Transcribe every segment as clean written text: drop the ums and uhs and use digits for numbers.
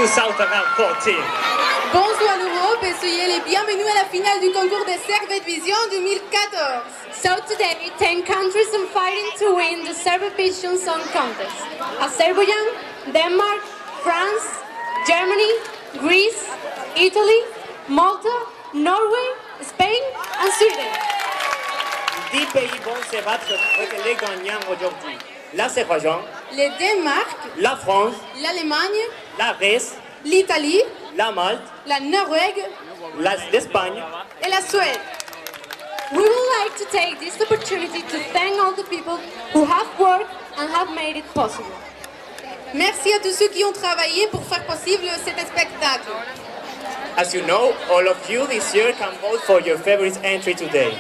2014. Bonjour à l'Europe et soyez les bienvenus à la finale du concours de Servetvision 2014. So today, 10 countries are fighting to win the Servetvision Song Contest. Azerbaijan, Denmark, France, Germany, Greece, Italy, Malta, Norway, Spain and Sweden. 10 pays vont se battre avec les gagnants aujourd'hui. L'Azerbaïdjan, Le Danemark, la France, l'Allemagne, la Grèce, l'Italie, la Malte, la Norvège l'Espagne. et la Suède. We would like to take this opportunity to thank all the people who have worked and have made it possible. Merci à tous ceux qui ont travaillé pour faire possible cet spectacle. As you know, all of you this year can vote for your favorite entry today.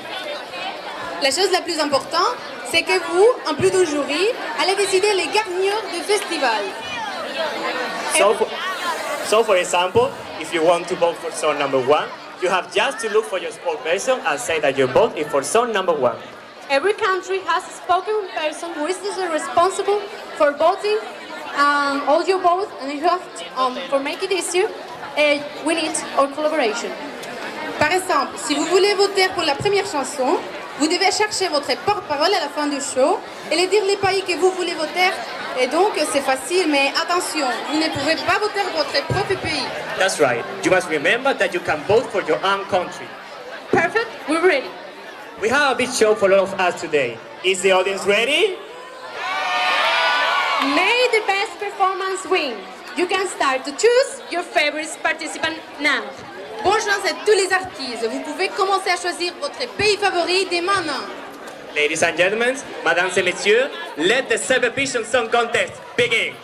La chose la plus importante, c'est que vous, en plus d'un jury, allez décider les gagnants du festival. So for example, if you want to vote for song number 1, you have just to look for your spokesperson and say that your vote is for song number 1. Every country has a spoken person who is responsible for voting all your votes, and you have to, for making it easier, we need our collaboration. Par exemple, si vous voulez voter pour la première chanson, vous devez chercher votre porte-parole à la fin du show et lui dire les pays que vous voulez voter. Et donc, c'est facile, mais attention, vous ne pouvez pas voter votre propre pays. That's right. You must remember that you can vote for your own country. Perfect, we're ready. We have a big show for all of us today. Is the audience ready? May the best performance win. You can start to choose your favorite participant now. Bonne chance à tous les artistes. Vous pouvez commencer à choisir votre pays favori dès maintenant. Ladies and gentlemen, mesdames et messieurs, let the Servetvision Song Contest begin.